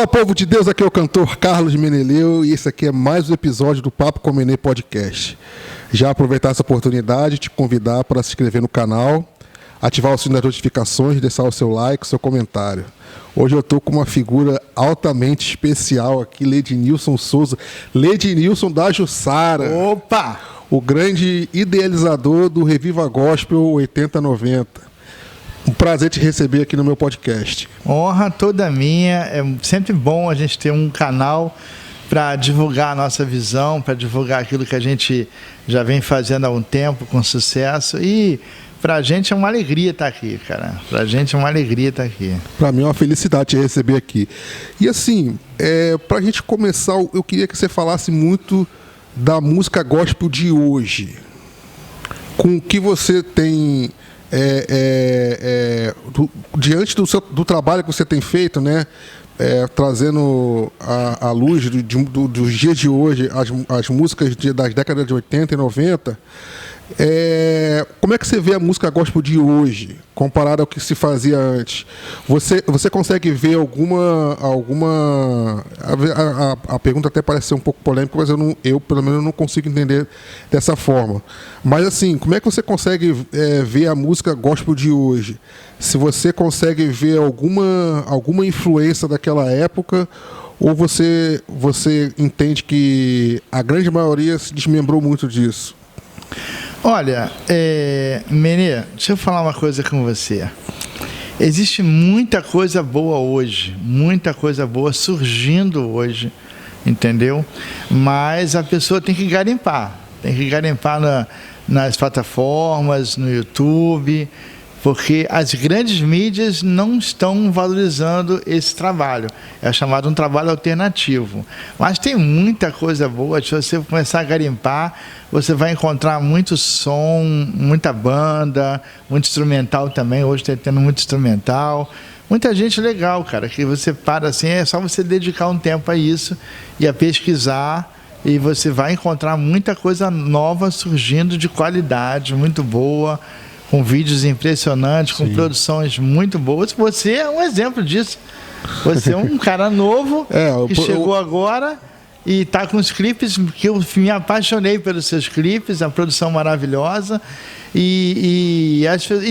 povo de Deus, aqui é o cantor Carlos Meneleu e esse aqui é mais um episódio do Papo com Menê Podcast. Já aproveitar essa oportunidade de te convidar para se inscrever no canal, ativar o sininho das notificações, deixar o seu like, o seu comentário. Hoje eu estou com uma figura altamente especial aqui, Ledinilson Souza, Ledinilson da Jussara. Opa! O grande idealizador do Reviva Gospel 8090. Um prazer te receber aqui no meu podcast. Honra toda minha. É sempre bom a gente ter um canal para divulgar a nossa visão, para divulgar aquilo que a gente já vem fazendo há um tempo com sucesso. E para a gente é uma alegria estar aqui, cara. Para a gente é uma alegria estar aqui. Para mim é uma felicidade te receber aqui. E assim, para a gente começar, eu queria que você falasse muito da música gospel de hoje. Com o que você tem... diante do trabalho que você tem feito, né, trazendo à luz dos dias de hoje as músicas das décadas de 80 e 90, como é que você vê a música gospel de hoje comparada ao que se fazia antes? Você consegue ver alguma a pergunta até parece ser um pouco polêmica, mas eu pelo menos não consigo entender dessa forma. Mas assim, como é que você consegue ver a música gospel de hoje? Se você consegue ver alguma influência daquela época, ou você entende que a grande maioria se desmembrou muito disso? Olha, Menê, deixa eu falar uma coisa com você. Existe muita coisa boa hoje, muita coisa boa surgindo hoje, entendeu? Mas a pessoa tem que garimpar nas plataformas, no YouTube, porque as grandes mídias não estão valorizando esse trabalho. É chamado um trabalho alternativo. Mas tem muita coisa boa. Se você começar a garimpar, você vai encontrar muito som, muita banda, muito instrumental também. Hoje está tendo muito instrumental. Muita gente legal, cara, que você para assim, é só você dedicar um tempo a isso e a pesquisar, e você vai encontrar muita coisa nova surgindo de qualidade, muito boa, com vídeos impressionantes, com produções muito boas. Você é um exemplo disso. Você é um cara novo que chegou agora e está com os clipes, que eu me apaixonei pelos seus clipes, a produção maravilhosa, e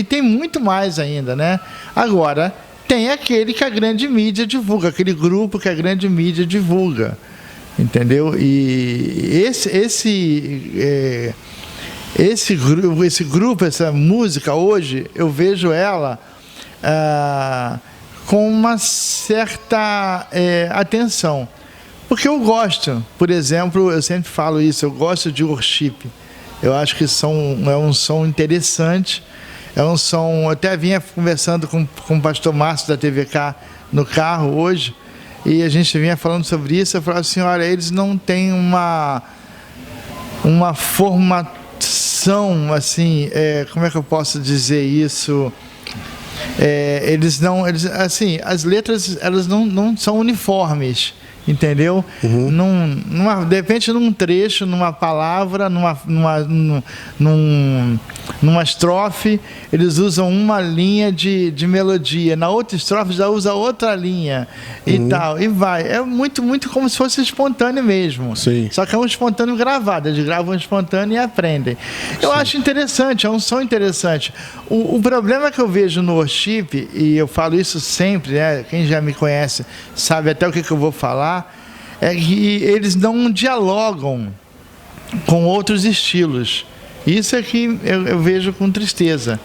tem muito mais ainda, né? Agora, tem aquele que a grande mídia divulga, aquele grupo que a grande mídia divulga, entendeu? E esse grupo, essa música, hoje, eu vejo ela com uma certa atenção. Porque eu gosto, por exemplo, eu sempre falo isso, eu gosto de worship. Eu acho que é um som interessante, é um som... Eu até vinha conversando com o pastor Márcio da TVK no carro hoje, e a gente vinha falando sobre isso. Eu falava assim, olha, eles não têm uma formação, assim, como é que eu posso dizer isso? Assim, as letras, elas não são uniformes, entendeu? Uhum. De repente, num trecho, numa palavra, numa estrofe, eles usam uma linha de melodia, na outra estrofe já usa outra linha, e tal, e vai. É muito, muito como se fosse espontâneo mesmo. Sim. Só que é um espontâneo gravado, eles gravam espontâneo e aprendem. Eu acho interessante, é um som interessante. O problema que eu vejo no worship, e eu falo isso sempre, né? Quem já me conhece sabe até o que eu vou falar, é que eles não dialogam com outros estilos. Isso é que eu vejo com tristeza.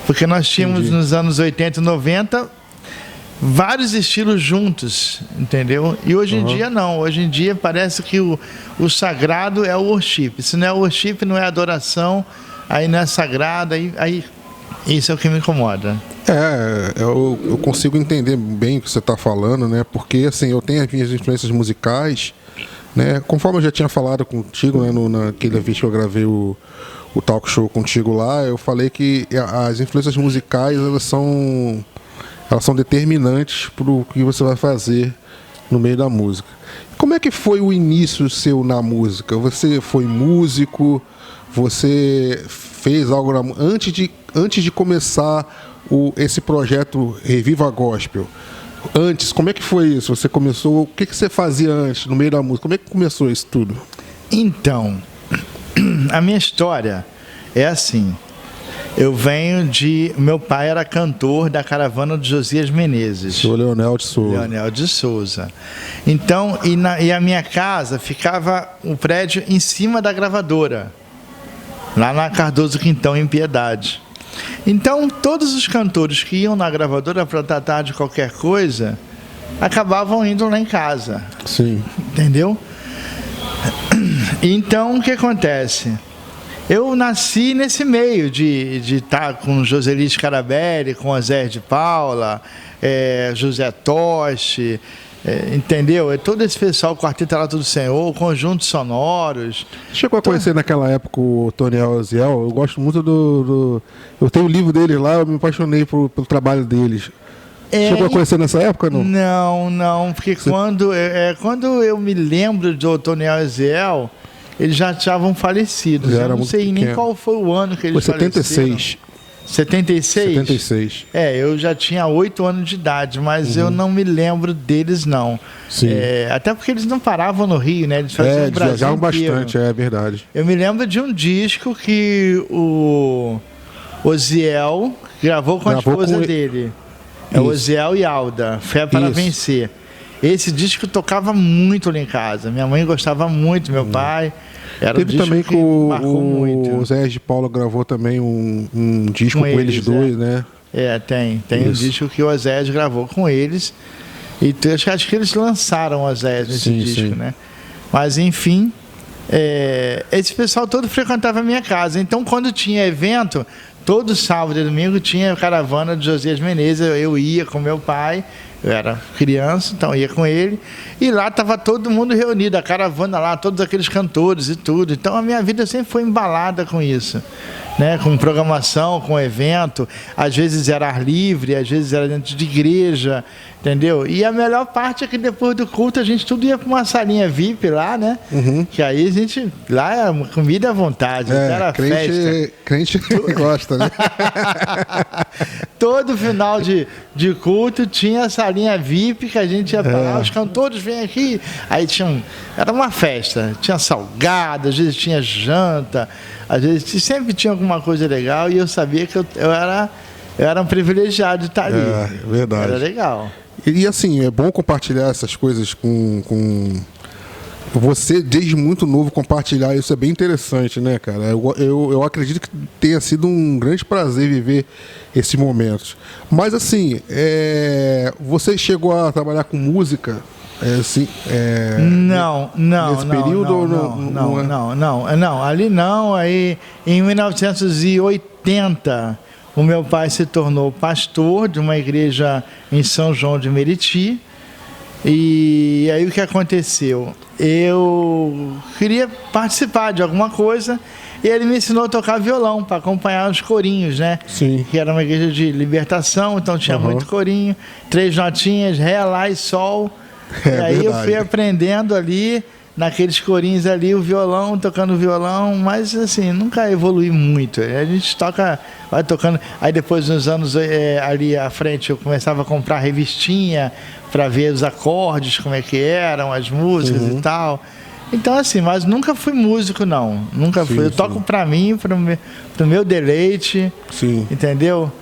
Porque nós tínhamos nos anos 80 e 90 vários estilos juntos, entendeu? E hoje em dia não. Hoje em dia parece que o sagrado é o worship. Se não é worship, não é adoração, aí não é sagrado, aí isso é o que me incomoda. Eu consigo entender bem o que você está falando, né? Porque assim, eu tenho as minhas influências musicais, né? Conforme eu já tinha falado contigo, né? Naquele vídeo que eu gravei o talk show contigo lá, eu falei que as influências musicais elas são determinantes para o que você vai fazer no meio da música. Como é que foi o início seu na música? Você foi músico? Você fez algo antes de começar esse projeto Reviva Gospel? Antes, como é que foi isso? Você começou, o que você fazia antes, no meio da música? Como é que começou isso tudo? Então, a minha história é assim. Eu venho de... Meu pai era cantor da caravana de Josias Menezes. Sou Leonel de Souza. Leonel de Souza. Então, e a minha casa ficava o prédio em cima da gravadora, lá na Cardoso Quintão, em Piedade. Então, todos os cantores que iam na gravadora para tratar de qualquer coisa, acabavam indo lá em casa. Sim. Entendeu? Então, o que acontece? Eu nasci nesse meio de estar com Joseli Scarabelli, com Zé de Paula, José Toste, entendeu? Todo esse pessoal, o Quarteto Alto do Senhor, Conjuntos Sonoros. Chegou a conhecer naquela época o Toniel Oziel? Eu gosto muito eu tenho o livro deles lá, eu me apaixonei pelo trabalho deles. Chegou a conhecer nessa época, não? Não, porque quando eu me lembro do Toniel Oziel, eles já estavam falecidos. Eu não sei nem qual foi o ano que eles faleceram. Foi 76. 76? 76. Eu já tinha 8 anos de idade, mas eu não me lembro deles, não. Sim. Até porque eles não paravam no Rio, né? Eles faziam o Brasil viajavam inteiro. bastante, é verdade. Eu me lembro de um disco que o Oziel gravou com a esposa dele. É o Oziel e Alda, Fé para Vencer. Esse disco tocava muito lá em casa. Minha mãe gostava muito, meu pai. Era Teve também que muito. O Zé de Paula gravou também um disco com eles dois, né? Tem um disco que o Oséias gravou com eles. E acho que eles lançaram o Oséias nesse disco, né? Mas, enfim, esse pessoal todo frequentava a minha casa. Então, quando tinha evento, todo sábado e domingo tinha a caravana de Josias Menezes. Eu ia com meu pai. Eu era criança, então ia com ele. E lá estava todo mundo reunido, a caravana lá, todos aqueles cantores e tudo. Então a minha vida sempre foi embalada com isso, né? Com programação, com evento. Às vezes era ar livre, às vezes era dentro de igreja, entendeu? E a melhor parte é que depois do culto a gente tudo ia para uma salinha VIP lá, né? Que aí a gente... Lá era comida à vontade, era festa. Crente gosta, né? Todo final de culto tinha essa linha VIP que a gente ia para lá, os cantores vêm aqui. Aí era uma festa, tinha salgado, às vezes tinha janta, às vezes sempre tinha alguma coisa legal e eu sabia que eu era um privilegiado de estar ali. Verdade. Era legal. E assim, é bom compartilhar essas coisas com você, desde muito novo, compartilhar isso é bem interessante, né, cara? Eu acredito que tenha sido um grande prazer viver esses momentos. Mas assim, você chegou a trabalhar com música? Não. Nesse período? Não, ali não. Aí, em 1980, o meu pai se tornou pastor de uma igreja em São João de Meriti. E aí o que aconteceu? Eu queria participar de alguma coisa e ele me ensinou a tocar violão para acompanhar os corinhos, né? Sim. Que era uma igreja de libertação, então tinha muito corinho, 3 notinhas, ré, lá e sol. E aí eu fui aprendendo ali, naqueles corinhos ali, o violão, tocando violão, mas assim, nunca evolui muito. A gente vai tocando. Aí depois, nos anos ali à frente, eu começava a comprar revistinha para ver os acordes, como é que eram, as músicas e tal. Então, assim, mas nunca fui músico, não. Nunca fui. Eu toco para mim, pro meu deleite, entendeu?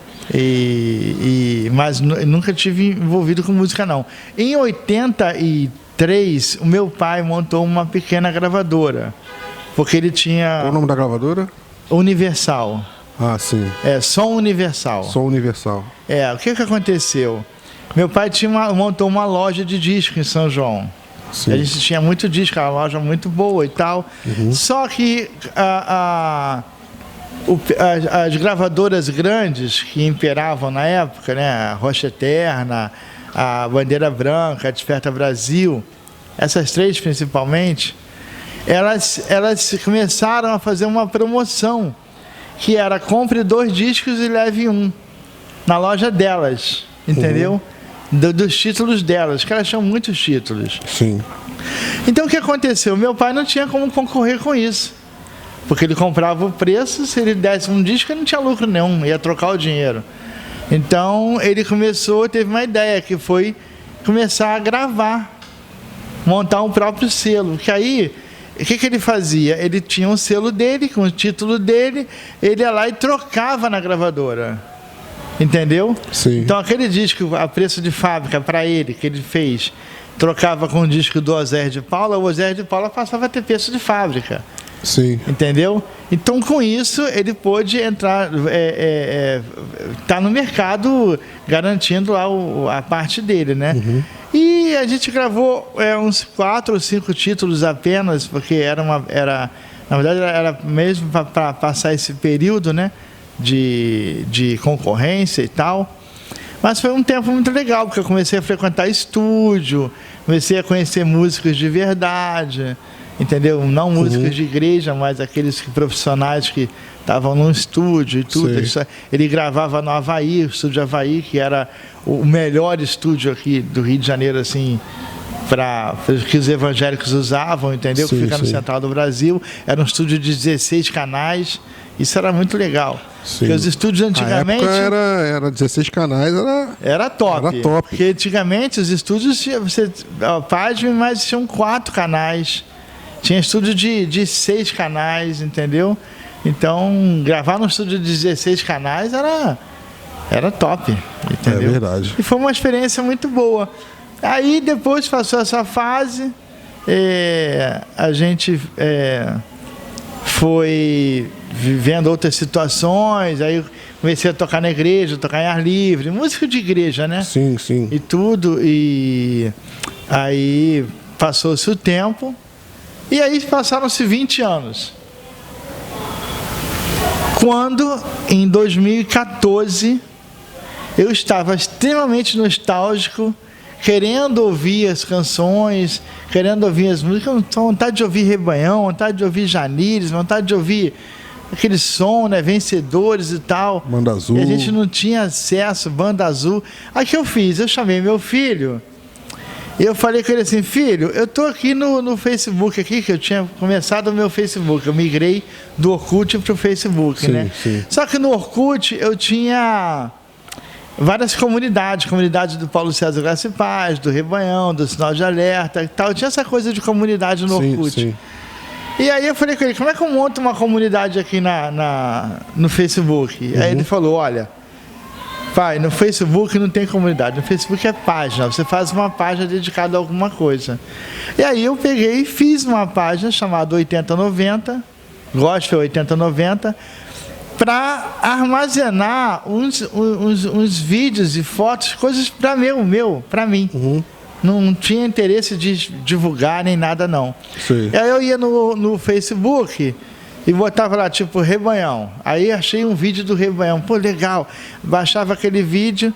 Mas nunca tive envolvido com música, não. Em 83, o meu pai montou uma pequena gravadora, porque ele tinha... Qual o nome da gravadora? Universal. Ah, sim. Som Universal. Som Universal. O que aconteceu? Meu pai montou uma loja de disco em São João. Sim. A gente tinha muito disco, uma loja muito boa e tal. Só que as gravadoras grandes que imperavam na época, né? A Rocha Eterna, a Bandeira Branca, a Desperta Brasil, essas 3 principalmente, elas começaram a fazer uma promoção, que era compre 2 discos e leve 1, na loja delas, entendeu? Dos títulos delas, que elas tinham muitos títulos. Sim. Então o que aconteceu? Meu pai não tinha como concorrer com isso, porque ele comprava o preço, se ele desse um disco, ele não tinha lucro nenhum, ia trocar o dinheiro. Então ele teve uma ideia, que foi começar a gravar, montar um próprio selo. Que aí, o que ele fazia? Ele tinha um selo dele, com o título dele, ele ia lá e trocava na gravadora. Entendeu? Sim. Então aquele disco a preço de fábrica para ele, que ele fez, trocava com o disco do Oséias de Paula, o Oséias de Paula passava a ter preço de fábrica. Sim. Entendeu? Então, com isso, ele pôde entrar, tá no mercado garantindo lá a parte dele, né? Uhum. E a gente gravou uns 4 ou 5 títulos apenas, porque na verdade, era mesmo para passar esse período, né? De concorrência e tal. Mas foi um tempo muito legal, porque eu comecei a frequentar estúdio, comecei a conhecer músicos de verdade, entendeu? Não músicos de igreja, mas aqueles profissionais que estavam no estúdio e tudo. Ele gravava no Havaí, o estúdio Havaí, que era o melhor estúdio aqui do Rio de Janeiro, assim, que os evangélicos usavam, entendeu? Que fica no central do Brasil. Era um estúdio de 16 canais. Isso era muito legal. Sim. Porque os estúdios antigamente... era 16 canais, era top. Era top. Porque antigamente os estúdios, mas tinham 4 canais. Tinha estúdio de 6 canais, entendeu? Então, gravar num estúdio de 16 canais era top, entendeu? É verdade. E foi uma experiência muito boa. Aí, depois passou essa fase, a gente foi vivendo outras situações, aí comecei a tocar na igreja, tocar em ar livre, música de igreja, né? Sim, sim. E tudo, e aí passou-se o tempo, e aí passaram-se 20 anos. Quando, em 2014, eu estava extremamente nostálgico, querendo ouvir as canções, querendo ouvir as músicas, vontade de ouvir Rebanhão, vontade de ouvir Janires, vontade de ouvir aquele som, né, Vencedores e tal. Banda Azul. E a gente não tinha acesso, Banda Azul. Aí o que eu fiz? Eu chamei meu filho e eu falei com ele assim: filho, eu estou aqui no Facebook, aqui, que eu tinha começado o meu Facebook. Eu migrei do Orkut para o Facebook, sim, né? Sim. Só que no Orkut eu tinha várias comunidade do Paulo César Graça e Paz, do Rebanhão, do Sinal de Alerta e tal. Eu tinha essa coisa de comunidade no Orkut. Sim. E aí eu falei com ele: como é que eu monto uma comunidade aqui no Facebook? Uhum. Aí ele falou: olha, pai, no Facebook não tem comunidade, no Facebook é página, você faz uma página dedicada a alguma coisa. E aí eu peguei e fiz uma página chamada 8090, Gospel 8090, para armazenar uns vídeos e fotos, coisas para mim. Uhum. Não tinha interesse de divulgar nem nada, não. Sim. E aí eu ia no Facebook e botava lá, tipo, Rebanhão. Aí achei um vídeo do Rebanhão. Pô, legal. Baixava aquele vídeo.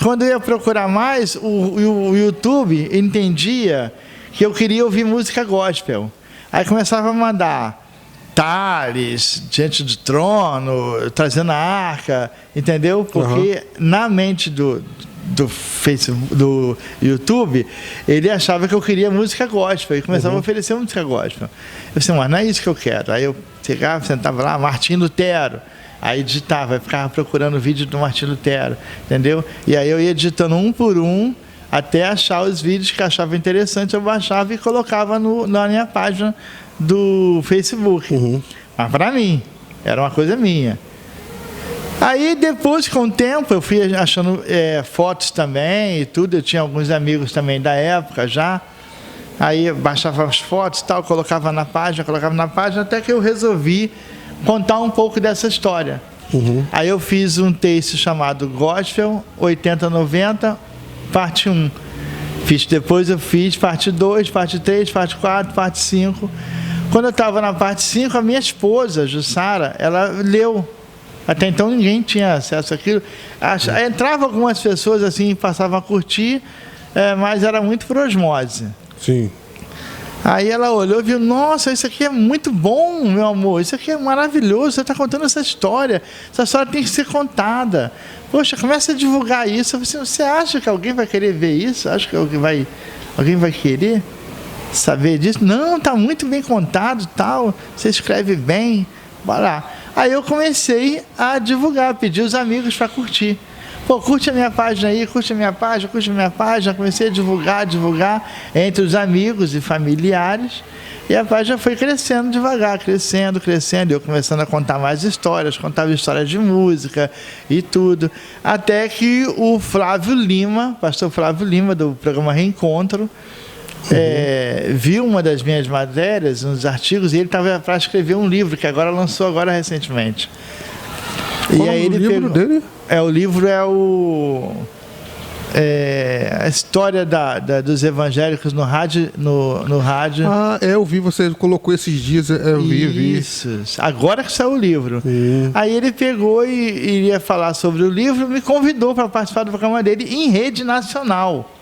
Quando eu ia procurar mais, o YouTube entendia que eu queria ouvir música gospel. Aí começava a mandar Tales, Diante do Trono, Trazendo a Arca, entendeu? Porque na mente do Facebook, do YouTube, ele achava que eu queria música gospel e começava a oferecer música gospel. Eu disse: mas não é isso que eu quero. Aí eu chegava, sentava lá, Martim Lutero, aí digitava, ficava procurando o vídeo do Martim Lutero, entendeu? E aí eu ia digitando um por um até achar os vídeos que achava interessante, eu baixava e colocava na minha página do Facebook. Mas para mim, era uma coisa minha. Aí depois, com o tempo, eu fui achando fotos também e tudo. Eu tinha alguns amigos também da época já. Aí eu baixava as fotos e tal, colocava na página, até que eu resolvi contar um pouco dessa história. Aí eu fiz um texto chamado Gospel 8090, parte 1. Depois eu fiz parte 2, parte 3, parte 4, parte 5. Quando eu estava na parte 5, a minha esposa, Jussara, ela leu. Até então ninguém tinha acesso àquilo. Entravam algumas pessoas assim, passavam a curtir, mas era muito por osmose. Sim. Aí ela olhou e viu: nossa, isso aqui é muito bom, meu amor, isso aqui é maravilhoso, você está contando essa história tem que ser contada. Poxa, começa a divulgar isso. Eu falei assim: você acha que alguém vai querer ver isso? Acha que alguém vai querer saber disso? Não, está muito bem contado, tal, você escreve bem, bora lá. Aí eu comecei a divulgar, pedir os amigos para curtir. Pô, curte a minha página aí, curte a minha página. Comecei a divulgar entre os amigos e familiares. E a página foi crescendo devagar, crescendo. Eu começando a contar mais histórias, contava histórias de música e tudo. Até que o Flávio Lima, pastor Flávio Lima, do programa Reencontro, viu uma das minhas matérias, uns artigos, e ele estava para escrever um livro, que lançou recentemente. Qual é o livro dele? O livro a história dos evangélicos no rádio. Ah, eu vi, você colocou esses dias, eu vi. Isso, agora que saiu o livro. Aí ele pegou e iria falar sobre o livro, me convidou para participar do programa dele em rede nacional.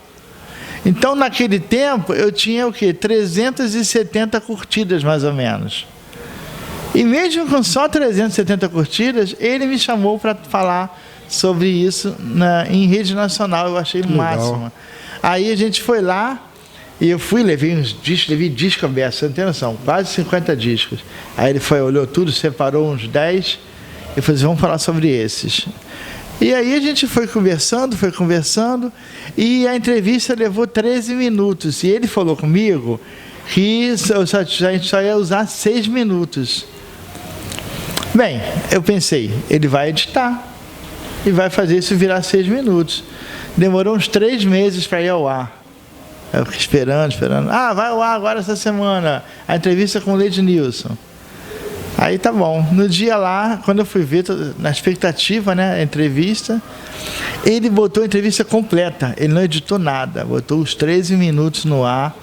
Então, naquele tempo, eu tinha 370 curtidas, mais ou menos. E mesmo com só 370 curtidas, ele me chamou para falar sobre isso em rede nacional. Eu achei o máximo. Aí a gente foi lá, e eu levei uns discos, levei disco aberto, você não tem noção, quase 50 discos. Aí ele olhou tudo, separou uns 10, e falou assim, vamos falar sobre esses. E aí a gente foi conversando, e a entrevista levou 13 minutos. E ele falou comigo que a gente só ia usar 6 minutos. Bem, eu pensei, ele vai editar e vai fazer isso virar 6 minutos. Demorou uns 3 meses para ir ao ar. Eu fiquei esperando. Ah, vai ao ar agora essa semana, a entrevista com o Lady Nilson. Aí tá bom. No dia lá, quando eu fui ver, na expectativa, a entrevista, ele botou a entrevista completa, ele não editou nada, botou os 13 minutos no ar,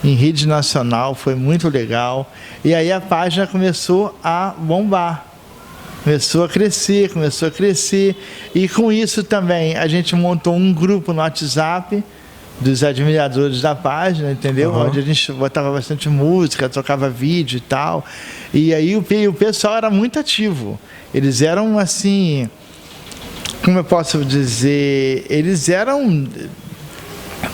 em rede nacional, foi muito legal. E aí a página começou a bombar, começou a crescer, e com isso também a gente montou um grupo no WhatsApp, dos admiradores da página, entendeu? Onde a gente botava bastante música, trocava vídeo e tal. E aí o pessoal era muito ativo. Eles eram assim, como eu posso dizer, eles eram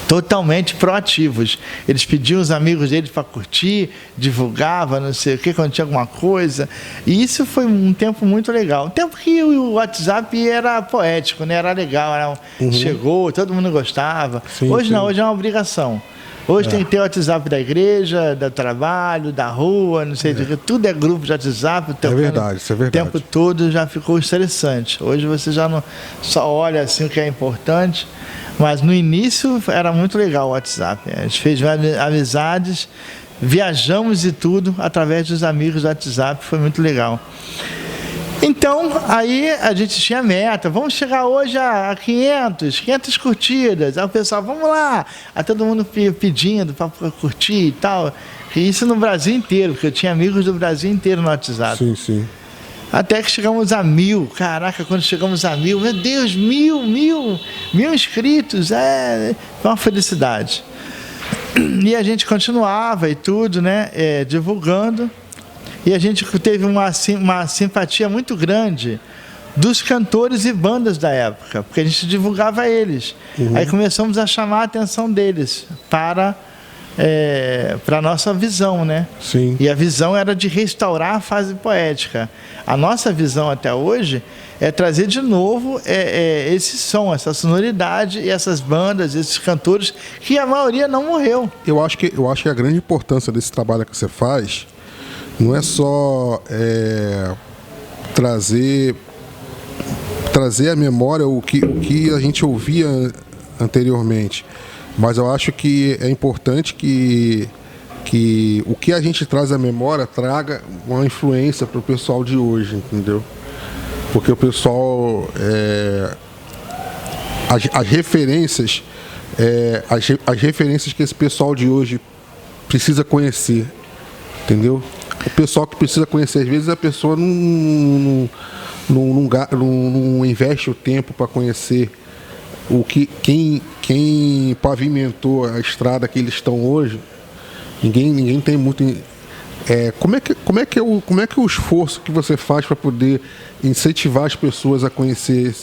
totalmente proativos. Eles pediam os amigos deles para curtir, divulgava, não sei o que, quando tinha alguma coisa. E isso foi um tempo muito legal. Um tempo que o WhatsApp era poético, era legal. Chegou, todo mundo gostava. Hoje não, hoje é uma obrigação. Hoje tem que ter o WhatsApp da igreja, do trabalho, da rua, não sei o que. Tudo é grupo de WhatsApp. É verdade, isso é verdade. O tempo todo já ficou estressante. Hoje você já não só olha assim o que é importante. Mas no início era muito legal o WhatsApp. A gente fez amizades, viajamos e tudo através dos amigos do WhatsApp, foi muito legal. Então, aí a gente tinha meta, vamos chegar hoje a 500 curtidas. Aí o pessoal, vamos lá. Aí todo mundo pedindo para curtir e tal. E isso no Brasil inteiro, porque eu tinha amigos do Brasil inteiro no WhatsApp. Sim. Até que chegamos a 1000. Caraca, quando chegamos a 1000, meu Deus, 1000 inscritos. Foi uma felicidade. E a gente continuava e tudo, divulgando. E a gente teve uma simpatia muito grande dos cantores e bandas da época, porque a gente divulgava eles. Aí começamos a chamar a atenção deles para a nossa visão, Sim. E a visão era de restaurar a fase poética. A nossa visão até hoje é trazer de novo esse som, essa sonoridade e essas bandas, esses cantores, que a maioria não morreu. Eu acho que a grande importância desse trabalho que você faz não é só trazer à memória o que a gente ouvia anteriormente, mas eu acho que é importante que o que a gente traz à memória traga uma influência para o pessoal de hoje, entendeu? Porque o pessoal, as referências que esse pessoal de hoje precisa conhecer, entendeu? O pessoal que precisa conhecer, às vezes a pessoa não investe o tempo para conhecer quem pavimentou a estrada que eles estão hoje. Ninguém tem muito. Como é que é o esforço que você faz para poder incentivar as pessoas a conhecer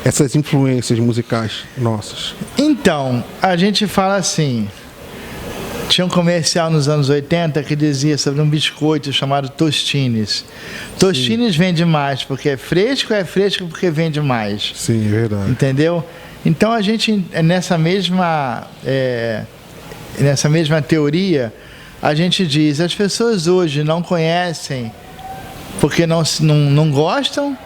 essas influências musicais nossas? Então, a gente fala assim, Tinha um comercial nos anos 80 que dizia sobre um biscoito chamado Tostines. Tostines vende mais porque é fresco porque vende mais. Sim, é verdade. Entendeu? Então a gente, nessa mesma teoria, a gente diz, as pessoas hoje não conhecem porque não gostam,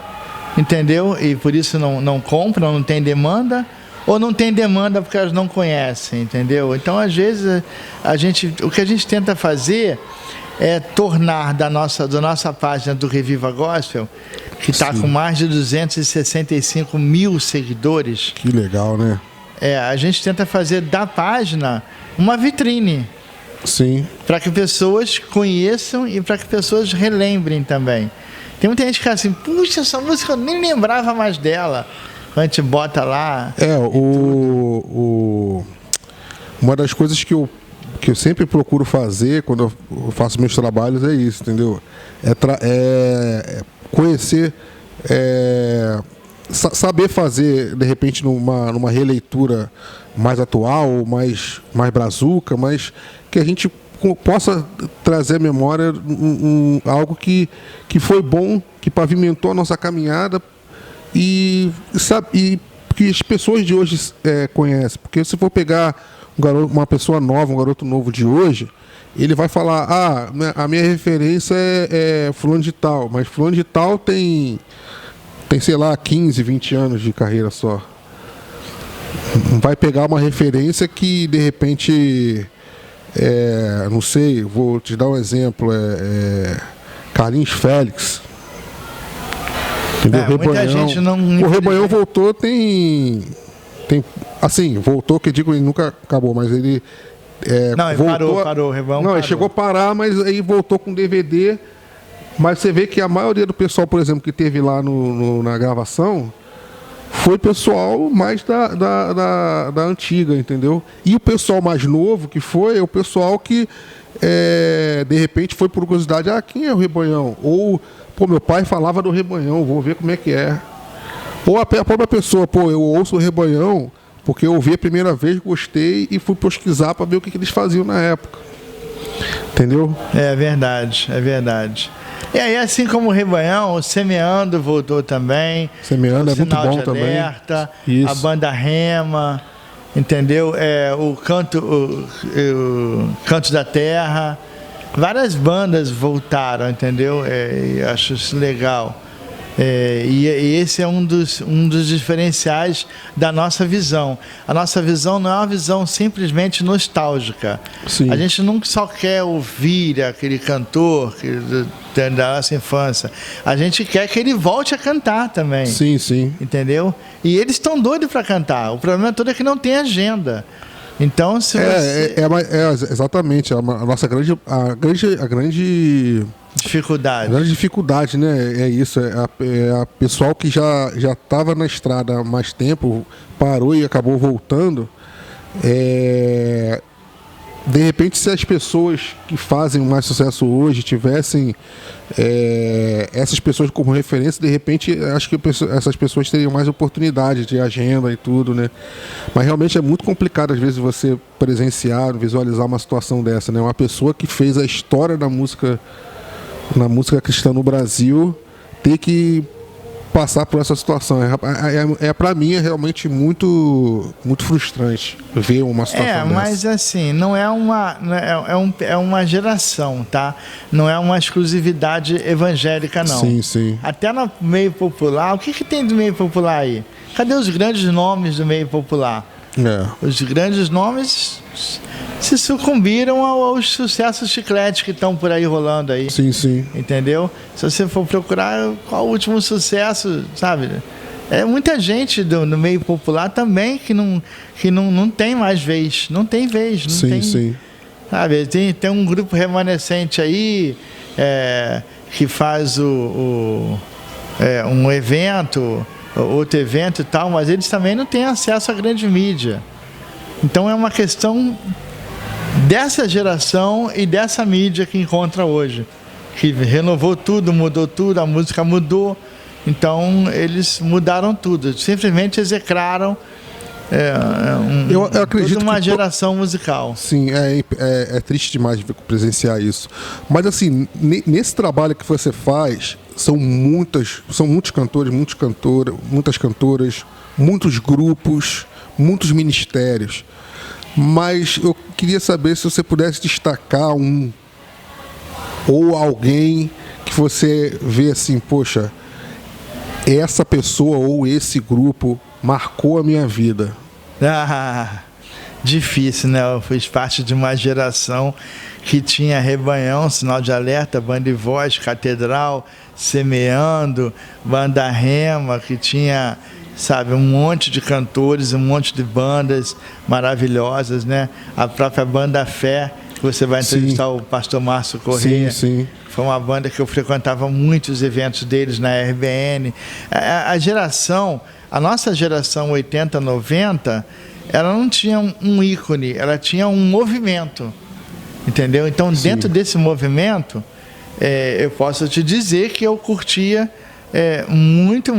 entendeu? E por isso não compram, não tem demanda, ou não tem demanda porque elas não conhecem, entendeu? Então, às vezes, o que a gente tenta fazer é tornar da nossa página do Reviva Gospel, que está com mais de 265 mil seguidores. Que legal, né? A gente tenta fazer da página uma vitrine. Sim. Para que pessoas conheçam e para que pessoas relembrem também. Tem muita gente que fala assim, puxa, essa música eu nem lembrava mais dela. A gente bota lá. Uma das coisas que eu sempre procuro fazer quando eu faço meus trabalhos é isso, entendeu? Conhecer, saber fazer, de repente, numa releitura mais atual, mais brazuca, mas que a gente possa trazer à memória algo que foi bom, que pavimentou a nossa caminhada e que as pessoas de hoje conhecem. Porque se for pegar uma pessoa nova, um garoto novo de hoje, ele vai falar, a minha referência é fulano de tal, mas fulano de tal tem sei lá, 15, 20 anos de carreira só. Vai pegar uma referência que, de repente, não sei, vou te dar um exemplo, Carlinhos Félix. Entendeu? Muita gente não... O Rebanhão voltou, assim, voltou, que eu digo, ele nunca acabou, mas ele... ele parou, o Rebanhão parou. Ele chegou a parar, mas aí voltou com DVD. Mas você vê que a maioria do pessoal, por exemplo, que teve lá na gravação, foi pessoal mais da antiga, entendeu? E o pessoal mais novo que foi, é o pessoal que, de repente, foi por curiosidade, quem é o Rebanhão? Ou, meu pai falava do Rebanhão, vou ver como é que é. Ou a própria pessoa, eu ouço o Rebanhão porque eu ouvi a primeira vez, gostei e fui pesquisar para ver o que eles faziam na época. Entendeu? É verdade. E aí, assim como o Rebanhão, o Semeando voltou também. Semeando é muito bom também. Isso. A banda Rema, entendeu? O Canto da Terra. Várias bandas voltaram, entendeu? Acho isso legal. E esse é um dos diferenciais da nossa visão. A nossa visão não é uma visão simplesmente nostálgica. Sim. A gente não só quer ouvir aquele cantor da nossa infância. A gente quer que ele volte a cantar também. Sim, sim. Entendeu? E eles estão doidos para cantar. O problema todo é que não tem agenda. Então, se você... exatamente. A grande dificuldade. A grande dificuldade, né? É isso. A pessoal que já estava na estrada há mais tempo, parou e acabou voltando. De repente, se as pessoas que fazem mais sucesso hoje tivessem essas pessoas como referência, de repente, acho que essas pessoas teriam mais oportunidade de agenda e tudo, né? Mas realmente é muito complicado, às vezes, você presenciar, visualizar uma situação dessa, né? Uma pessoa que fez a história da música, na música cristã no Brasil, ter que passar por essa situação. Para mim é realmente muito, muito frustrante ver uma situação dessa. Mas assim, não é uma geração, tá? Não é uma exclusividade evangélica, não. Sim, sim. Até no meio popular, o que tem do meio popular aí? Cadê os grandes nomes do meio popular? Os grandes nomes se sucumbiram aos sucessos chicletes que estão por aí rolando aí. Sim, sim. Entendeu? Se você for procurar qual o último sucesso, sabe? Muita gente no meio popular também que não tem mais vez. Não tem vez. Não tem, sim. Sabe? Tem um grupo remanescente aí que faz um evento, outro evento e tal, mas eles também não têm acesso à grande mídia. Então é uma questão dessa geração e dessa mídia que encontra hoje, que renovou tudo, mudou tudo, a música mudou, então eles mudaram tudo, simplesmente execraram Eu acredito toda uma que geração musical. Sim, é triste demais presenciar isso. Mas assim, nesse trabalho que você faz, são muitos cantores, muitas cantoras, muitos grupos, muitos ministérios. Mas eu queria saber se você pudesse destacar um ou alguém que você vê assim, poxa, essa pessoa ou esse grupo marcou a minha vida. Difícil, né? Eu fiz parte de uma geração que tinha Rebanhão, Sinal de Alerta, Banda e Voz, Catedral, Semeando, Banda Rema, que tinha, sabe, um monte de cantores, um monte de bandas maravilhosas, né? A própria Banda Fé, que você vai entrevistar o pastor Márcio Corrêa. Sim. Foi uma banda que eu frequentava muitos eventos deles na RBN. A nossa geração 80, 90, ela não tinha um ícone, ela tinha um movimento, entendeu? Então, dentro desse movimento, eu posso te dizer que eu curtia muito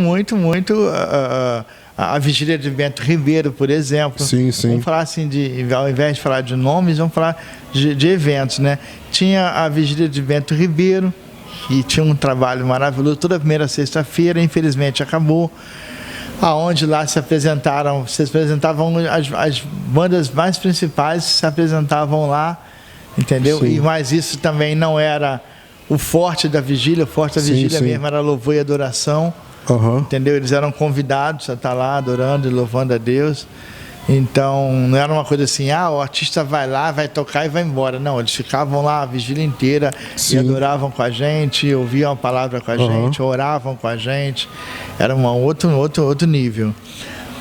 a Vigília de Bento Ribeiro, por exemplo. Sim. Vamos falar assim, ao invés de falar de nomes, vamos falar de eventos, né? Tinha a Vigília de Bento Ribeiro, que tinha um trabalho maravilhoso, toda primeira sexta-feira, infelizmente acabou, aonde lá se apresentavam as bandas mais principais, se apresentavam lá, entendeu? Sim. Mas isso também não era o forte da vigília, o forte da vigília mesmo era louvor e adoração, entendeu? Eles eram convidados a estar lá adorando e louvando a Deus. Então, não era uma coisa assim, o artista vai lá, vai tocar e vai embora. Não, eles ficavam lá a vigília inteira e adoravam com a gente, ouviam a palavra com a gente, oravam com a gente. Era um outro nível.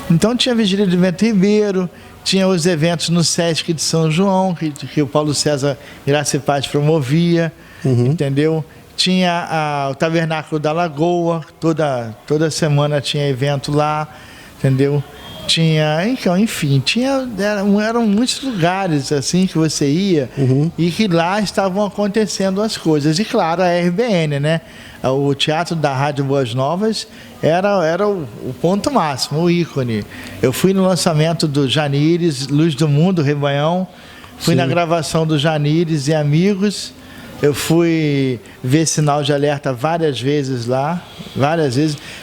Então, tinha a Vigília de Bento Ribeiro, tinha os eventos no Sesc de São João, que o Paulo César Graça e Paz promovia, entendeu? Tinha o Tabernáculo da Lagoa, toda semana tinha evento lá, entendeu? Eram muitos lugares assim que você ia e que lá estavam acontecendo as coisas. E claro, a RBN, né? O Teatro da Rádio Boas Novas era o ponto máximo, o ícone. Eu fui no lançamento do Janires, Luz do Mundo, Rebanhão, fui na gravação do Janires e Amigos. Eu fui ver Sinal de Alerta várias vezes lá,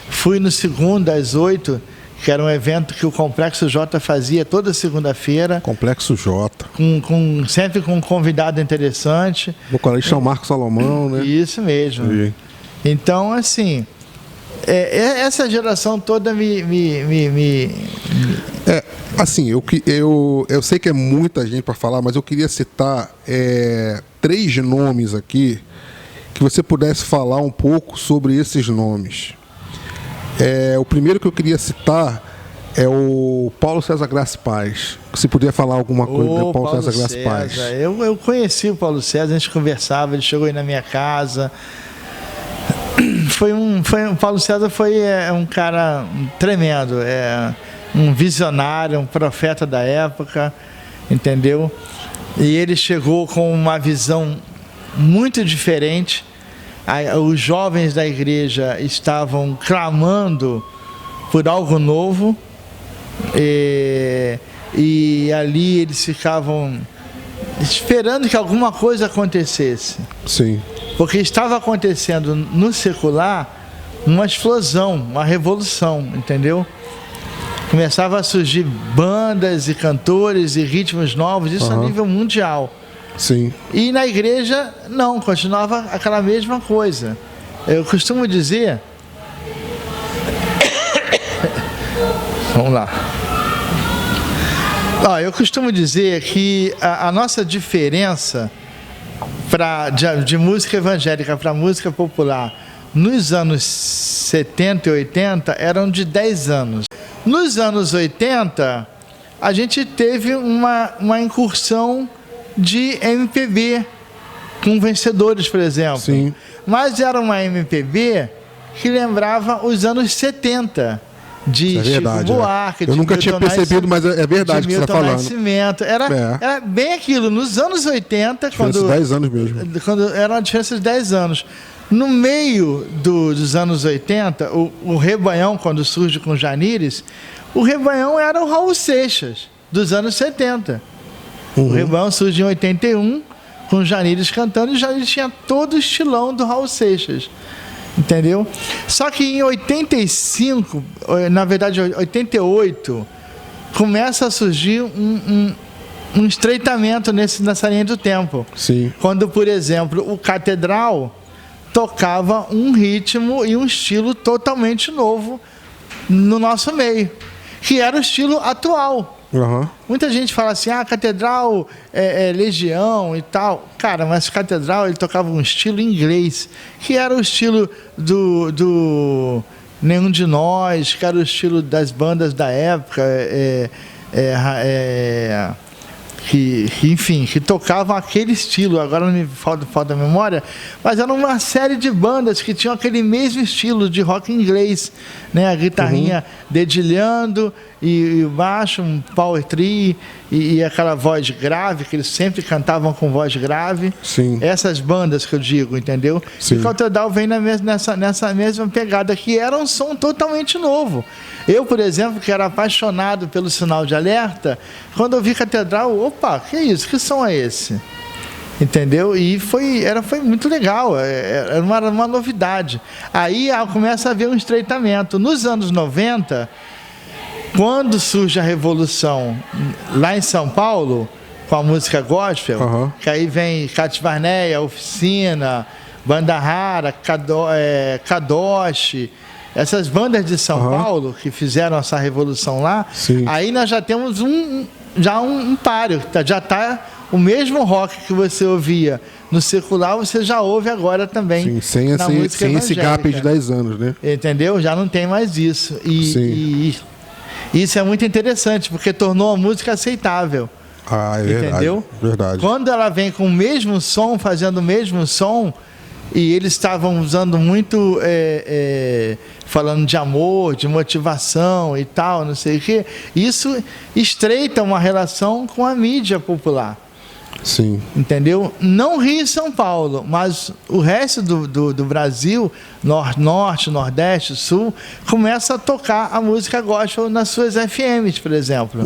Fui no segundo, às 8, que era um evento que o Complexo J fazia toda segunda-feira. Complexo J. Sempre com um convidado interessante. O vocalista é o Marcos Salomão, né? Isso mesmo. Sim. Então, assim, essa geração toda assim, eu sei que é muita gente para falar, mas eu queria citar 3 nomes aqui, que você pudesse falar um pouco sobre esses nomes. O primeiro que eu queria citar é o Paulo César Graça e Paz. Você podia falar alguma coisa do Paulo César Graça e Paz? Eu conheci o Paulo César, a gente conversava, ele chegou aí na minha casa. O Paulo César foi um cara tremendo, um visionário, um profeta da época, entendeu? E ele chegou com uma visão muito diferente. Os jovens da igreja estavam clamando por algo novo e ali eles ficavam esperando que alguma coisa acontecesse. Sim. Porque estava acontecendo no secular uma explosão, uma revolução, entendeu? Começava a surgir bandas e cantores e ritmos novos, isso a nível mundial. Sim. E na igreja, não, continuava aquela mesma coisa. Eu costumo dizer... Vamos lá. Eu costumo dizer que a nossa diferença de música evangélica para música popular nos anos 70 e 80 eram de 10 anos. Nos anos 80, a gente teve uma incursão de MPB, com Vencedores, por exemplo. Sim. Mas era uma MPB que lembrava os anos 70, de Chico Buarque, Eu nunca tinha percebido, mas é verdade que você está falando. Nascimento. Era bem aquilo. Nos anos 80, diferença de 10 anos mesmo. Quando era uma diferença de 10 anos. No meio dos anos 80, o Rebanhão, quando surge com Janires, o Rebanhão era o Raul Seixas, dos anos 70. O Rebanhão surge em 81, com Janires cantando, e Janires tinha todo o estilão do Raul Seixas. Entendeu? Só que em 85, na verdade 88, começa a surgir um estreitamento nessa linha do tempo. Sim. Quando, por exemplo, o Catedral tocava um ritmo e um estilo totalmente novo no nosso meio, que era o estilo atual. Uhum. Muita gente fala assim, Catedral é Legião e tal. Cara, mas Catedral, ele tocava um estilo inglês, que era o estilo do Nenhum de Nós, que era o estilo das bandas da época, enfim, que tocavam aquele estilo. Agora não me falta a memória, mas era uma série de bandas que tinham aquele mesmo estilo de rock inglês, né? A guitarrinha dedilhando e o baixo, um power trio e aquela voz grave, que eles sempre cantavam com voz grave. Sim. Essas bandas que eu digo, entendeu? Sim. E o Catedral vem nessa mesma pegada, que era um som totalmente novo. Eu, por exemplo, que era apaixonado pelo Sinal de Alerta, quando eu vi Catedral, opa, que isso? Que som é esse? Entendeu? E foi muito legal, era uma novidade. Aí começa a haver um estreitamento. Nos anos 90, quando surge a Revolução lá em São Paulo, com a música gospel, que aí vem Cátia Barneia, Oficina, Banda Rara, Kadosh, essas bandas de São Paulo que fizeram essa revolução lá. Sim. Aí nós já temos um páreo, já está o mesmo rock que você ouvia no secular, você já ouve agora também. Sim, sem esse gap de 10 anos, né? Entendeu? Já não tem mais isso. E isso é muito interessante, porque tornou a música aceitável. É verdade. Entendeu? Verdade. Quando ela vem com o mesmo som, fazendo o mesmo som, e eles estavam usando muito, falando de amor, de motivação e tal, não sei o quê, isso estreita uma relação com a mídia popular. Sim. Entendeu? Não Rio e São Paulo, mas o resto do Brasil, Norte, Nordeste, Sul, começa a tocar a música gospel nas suas FMs, por exemplo.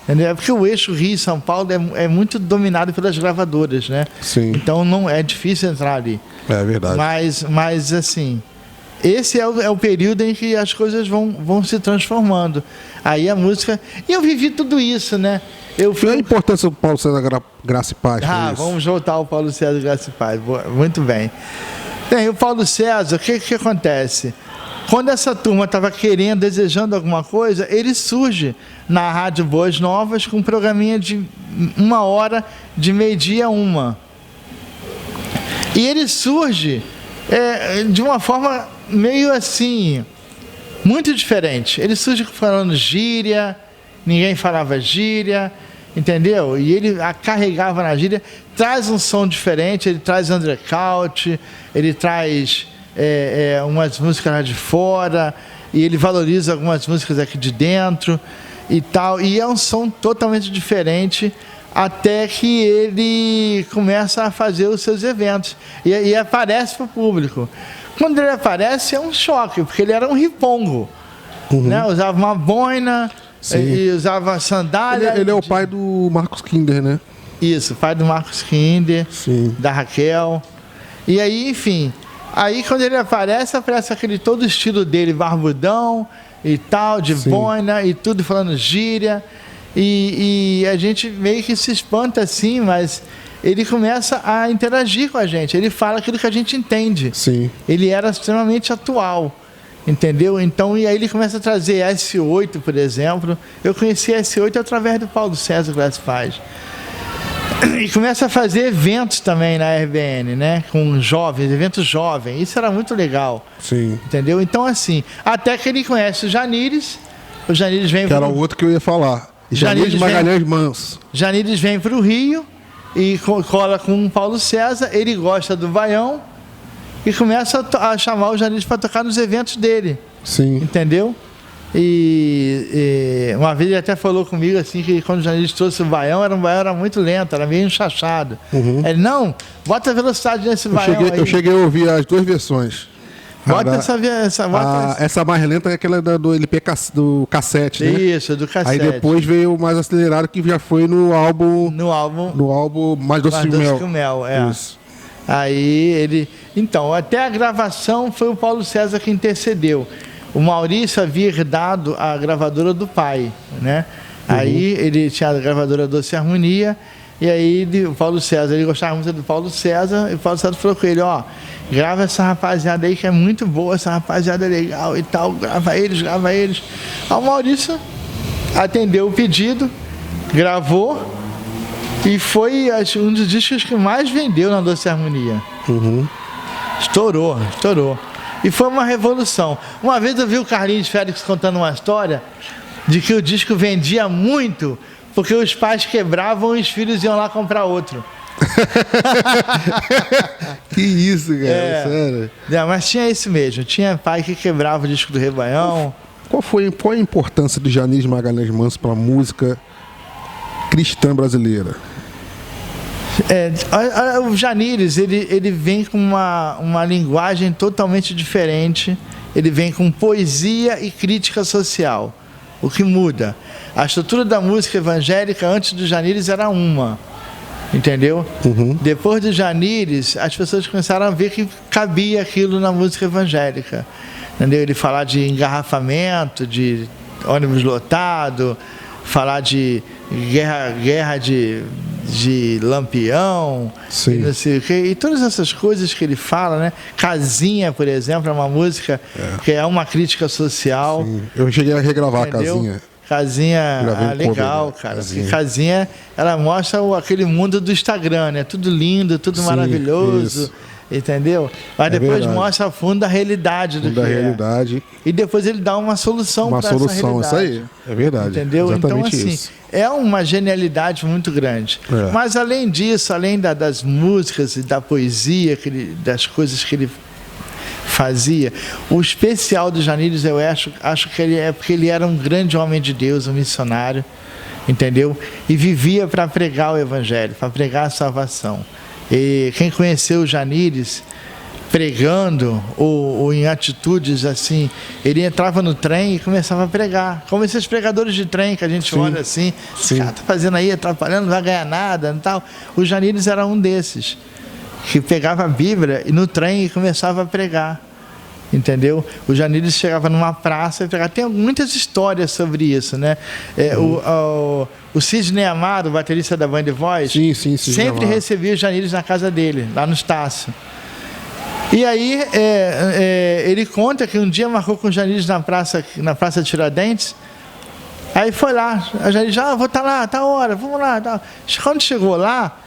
Entendeu? Porque o eixo Rio e São Paulo é muito dominado pelas gravadoras, né? Sim. Então não é difícil entrar ali. É verdade. Mas assim, esse é o período em que as coisas vão se transformando. Aí a música... E eu vivi tudo isso, né? Qual a importância do Paulo César Graça e Paz? Vamos voltar ao Paulo César Graça e Paz. Muito bem. Bem, o Paulo César, o que acontece? Quando essa turma estava querendo, desejando alguma coisa, ele surge na Rádio Boas Novas com um programinha de 1 hora, de meio-dia a 1. E ele surge de uma forma meio assim, muito diferente. Ele surge falando gíria, ninguém falava gíria, entendeu? E ele carregava na gíria, traz um som diferente, ele traz undercount, ele traz umas músicas lá de fora, e ele valoriza algumas músicas aqui de dentro e tal, e é um som totalmente diferente, até que ele começa a fazer os seus eventos e aparece para o público. Quando ele aparece é um choque, porque ele era um ripongo, né? Usava uma boina, e usava sandália. Ele é o pai do Marcos Kinder, né? Isso, pai do Marcos Kinder, da Raquel. E aí, enfim, aí quando ele aparece aquele todo o estilo dele, barbudão e tal, de boina e tudo, falando gíria. E a gente meio que se espanta assim, mas ele começa a interagir com a gente. Ele fala aquilo que a gente entende. Sim. Ele era extremamente atual, entendeu? Então, e aí ele começa a trazer S8, por exemplo. Eu conheci S8 através do Paulo César Graça e Paz. E começa a fazer eventos também na RBN, né? Com jovens, eventos jovens. Isso era muito legal. Sim. Entendeu? Então, assim, até que ele conhece o Janires. O Janires vem... Que era o outro que eu ia falar. Janires Magalhães Manso. Janires vem para o Rio e cola com o Paulo César. Ele gosta do Baião e começa a chamar o Janires para tocar nos eventos dele. Sim. Entendeu? E uma vez ele até falou comigo assim, que quando o Janiles trouxe o baião era muito lento, era meio enxachado. Ele, não, bota velocidade nesse baião aí. Eu cheguei a ouvir as duas versões. Bota essa mais lenta é aquela do LP do cassete, né? Isso, do cassete. Aí depois veio o mais acelerado, que já foi no álbum Mais Doce que o Mel. Isso. Aí ele... Então, até a gravação foi o Paulo César que intercedeu. O Maurício havia herdado a gravadora do pai, né? Aí ele tinha a gravadora Doce Harmonia, e aí o Paulo César, ele gostava muito do Paulo César, e o Paulo César falou com ele, ó, grava essa rapaziada aí que é muito boa, essa rapaziada é legal e tal, grava eles. Aí o Maurício atendeu o pedido, gravou, e foi um dos discos que mais vendeu na Doce Harmonia. Estourou. E foi uma revolução. Uma vez eu vi o Carlinhos Félix contando uma história de que o disco vendia muito porque os pais quebravam e os filhos iam lá comprar outro. Que isso, cara, sério. Mas tinha isso mesmo, tinha pai que quebrava o disco do Rebaião. Qual a importância de Janiles Magalhães Manso para a música cristã brasileira? O Janiles, ele vem com uma linguagem totalmente diferente. Ele vem com poesia e crítica social. O que muda? A estrutura da música evangélica antes do Janiles era uma. Entendeu? Depois do Janiles, as pessoas começaram a ver que cabia aquilo na música evangélica. Entendeu? Ele falar de engarrafamento, de ônibus lotado, falar de guerra de Lampião, e não sei o quê, e todas essas coisas que ele fala, né? Casinha, por exemplo, é uma música que é uma crítica social. Sim. Eu cheguei a regravar, entendeu? Casinha, legal, cara. Casinha, ela mostra aquele mundo do Instagram, né? Tudo lindo, tudo maravilhoso. Isso. Entendeu? Mas depois mostra a fundo da realidade do que realidade. E depois ele dá uma solução para essa realidade. Isso aí, é verdade. Entendeu? Exatamente então, assim, isso. É uma genialidade muito grande. Mas além disso, além das músicas e da poesia, das coisas que ele fazia, o especial do Janiles, eu acho que porque ele era um grande homem de Deus, um missionário, entendeu? E vivia para pregar o evangelho, para pregar a salvação. E quem conheceu o Janiles pregando ou em atitudes assim, ele entrava no trem e começava a pregar, como esses pregadores de trem que a gente olha assim, o cara tá fazendo aí, atrapalhando, não vai ganhar nada e tal. O Janiles era um desses que pegava a Bíblia e no trem e começava a pregar, entendeu? O Janiles chegava numa praça e pregava. Tem muitas histórias sobre isso, né? O Sidney Amaro, o baterista da Band Voz, sempre recebia o Janiles na casa dele, lá no Estácio. E aí ele conta que um dia marcou com o Janiles na Praça Tiradentes. Aí foi lá, a Janiles, vou estar lá, tá hora, vamos lá. Tá. Quando chegou lá,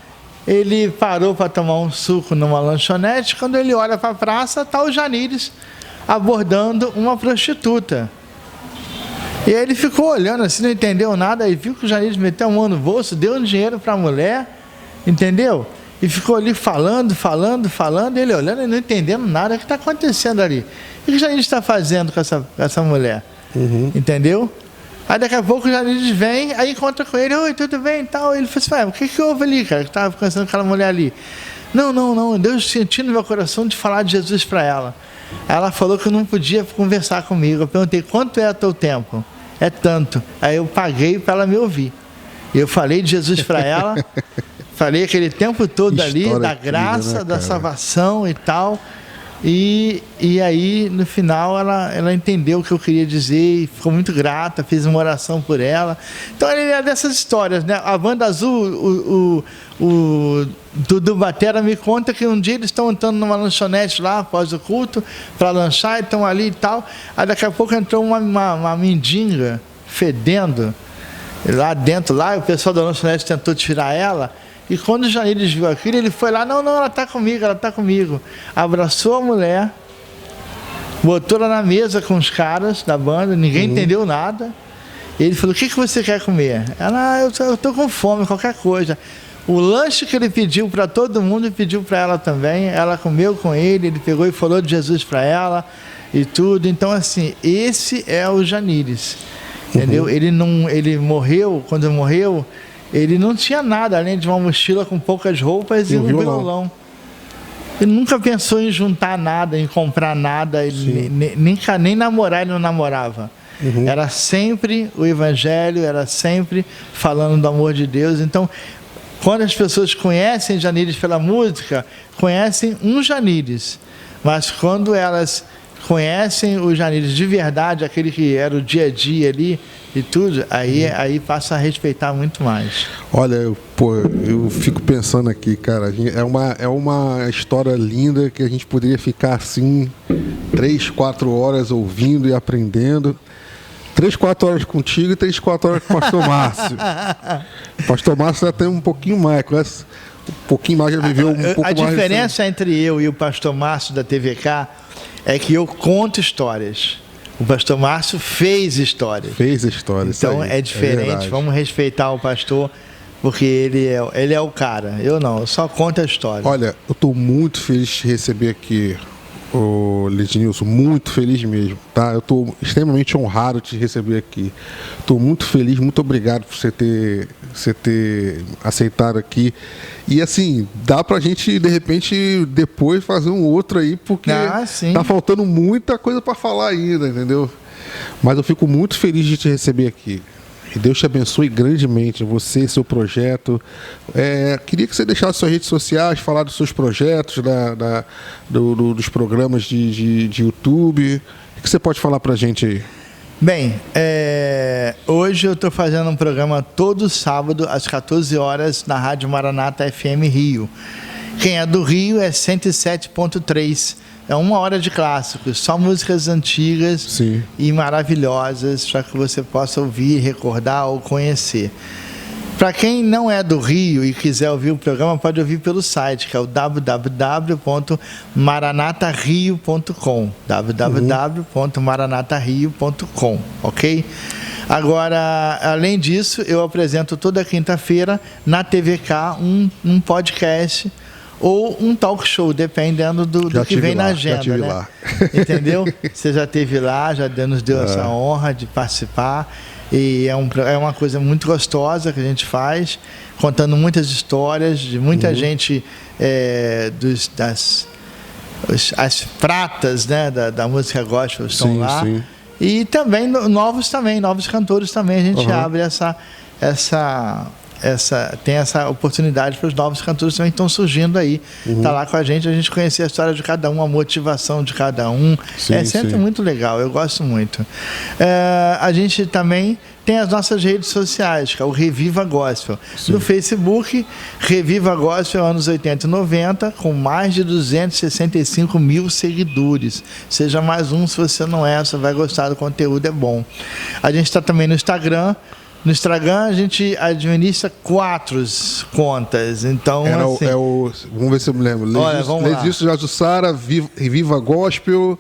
ele parou para tomar um suco numa lanchonete. Quando ele olha para a praça, está o Janiles abordando uma prostituta. E aí ele ficou olhando assim, não entendeu nada, aí viu que o Janiles meteu a mão no bolso, deu um dinheiro para a mulher, entendeu? E ficou ali falando, ele olhando e não entendendo nada, o que está acontecendo ali? O que o Janiles está fazendo com essa mulher? Entendeu? Aí daqui a pouco o Janiles vem, aí encontra com ele, oi, tudo bem e tal. Ele fala assim, o que houve ali, cara, que estava conversando com aquela mulher ali? Não, Deus sentiu no meu coração de falar de Jesus para ela. Ela falou que não podia conversar comigo. Eu perguntei, quanto é o teu tempo? É tanto. Aí eu paguei para ela me ouvir. E eu falei de Jesus para ela, falei aquele tempo todo ali, da graça, né, da salvação e tal. E aí, no final, ela entendeu o que eu queria dizer e ficou muito grata, fiz uma oração por ela. Então, ele é dessas histórias, né? A Banda Azul, o Dudu Batera me conta que um dia eles estão entrando numa lanchonete lá, após o culto, para lanchar, e estão ali e tal. Aí, daqui a pouco, entrou uma mendiga fedendo lá dentro, lá, e o pessoal da lanchonete tentou tirar ela. E quando o Janiles viu aquilo, ele foi lá, não, ela está comigo. Abraçou a mulher, botou ela na mesa com os caras da banda, ninguém entendeu nada. Ele falou, o que você quer comer? Ela, eu estou com fome, qualquer coisa. O lanche que ele pediu para todo mundo, ele pediu para ela também. Ela comeu com ele, ele pegou e falou de Jesus para ela e tudo. Então, assim, esse é o Janires, entendeu? Ele morreu, quando morreu, ele não tinha nada, além de uma mochila com poucas roupas e um violão. Ele nunca pensou em juntar nada, em comprar nada, ele nem namorar ele não namorava. Era sempre o Evangelho, era sempre falando do amor de Deus. Então, quando as pessoas conhecem Janires pela música, conhecem um Janires. Mas quando elas conhecem o Janires de verdade, aquele que era o dia a dia ali e tudo, aí passa a respeitar muito mais. Olha, eu fico pensando aqui, cara, é uma história linda que a gente poderia ficar assim 3, 4 horas ouvindo e aprendendo. 3, 4 horas contigo e 3, 4 horas com o Pastor Márcio. O Pastor Márcio já tem um pouquinho mais, conhece um pouquinho mais, já viveu um pouco mais. A diferença entre eu e o Pastor Márcio da TVK é que eu conto histórias. O Pastor Márcio fez histórias. Fez histórias. Então é diferente. Vamos respeitar o pastor, porque ele é o cara. Eu não, eu só conto a história. Olha, eu estou muito feliz de receber aqui o Lednilson, muito feliz mesmo, tá? Eu estou extremamente honrado de te receber aqui. Estou muito feliz, muito obrigado por você ter aceitado aqui. E assim, dá pra gente, de repente, depois fazer um outro aí, porque tá faltando muita coisa para falar ainda, entendeu? Mas eu fico muito feliz de te receber aqui. Que Deus te abençoe grandemente, você, seu projeto. Queria que você deixasse suas redes sociais, falar dos seus projetos, dos programas de YouTube. O que você pode falar pra gente aí? Bem, hoje eu estou fazendo um programa todo sábado, às 14 horas, na Rádio Maranata FM Rio. Quem é do Rio é 107.3. É 1 hora de clássicos, só músicas antigas e maravilhosas, para que você possa ouvir, recordar ou conhecer. Para quem não é do Rio e quiser ouvir o programa, pode ouvir pelo site, que é o www.maranatario.com, www.maranatario.com, ok? Agora, além disso, eu apresento toda quinta-feira na TVK um podcast ou um talk show, dependendo do que vem na agenda, né? Lá. Entendeu? Você já esteve lá, já nos deu essa honra de participar. E é uma coisa muito gostosa que a gente faz, contando muitas histórias de muita gente, as pratas, né, da música gospel estão lá. Sim. E também novos cantores também. A gente abre tem essa oportunidade para os novos cantores também que estão surgindo aí. Tá lá com a gente conhecer a história de cada um, a motivação de cada um. É sempre muito legal, eu gosto muito. A gente também tem as nossas redes sociais, que é o Reviva Gospel. No Facebook, Reviva Gospel anos 80 e 90, com mais de 265 mil seguidores. Seja mais um, se você não é, você vai gostar do conteúdo, é bom. A gente está também no Instagram. No Instagram a gente administra 4 contas, então vamos ver se eu me lembro. Lednilson Jajussara, Reviva Gospel,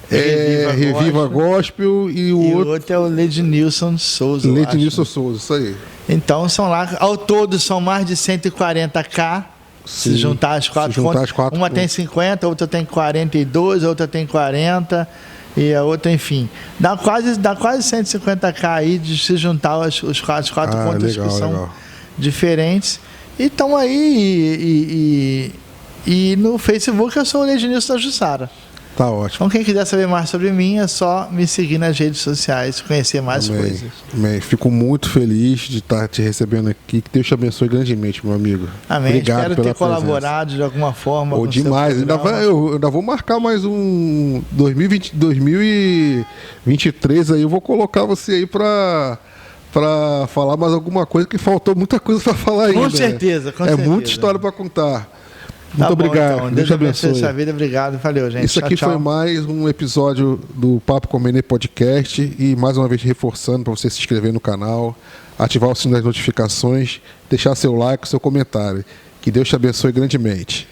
Reviva Gospel e o outro é o Lednilson Souza. Lednilson Souza, isso aí. Então são lá, ao todo são mais de 140k. Se juntar as 4 contas, uma tem 50, outra tem 42, outra tem 40. E a outra, enfim, dá quase 150k aí de se juntar as 4 contas que são diferentes. E estão aí, e no Facebook eu sou o Lednilson Jajussara. Tá ótimo. Então quem quiser saber mais sobre mim é só me seguir nas redes sociais, conhecer mais coisas. Amém. Fico muito feliz de estar te recebendo aqui. Que Deus te abençoe grandemente, meu amigo. Amém. Espero ter colaborado de alguma forma. Ou demais. Eu ainda vou marcar mais um 2023 aí. Eu vou colocar você aí para falar mais alguma coisa, que faltou muita coisa para falar ainda. Com certeza. Muita história para contar. Muito obrigado. Então. Deus abençoe sua vida. Obrigado. Valeu, gente. Isso aqui foi mais um episódio do Papo com Menê Podcast. E mais uma vez reforçando para você se inscrever no canal, ativar o sino das notificações, deixar seu like, seu comentário. Que Deus te abençoe grandemente.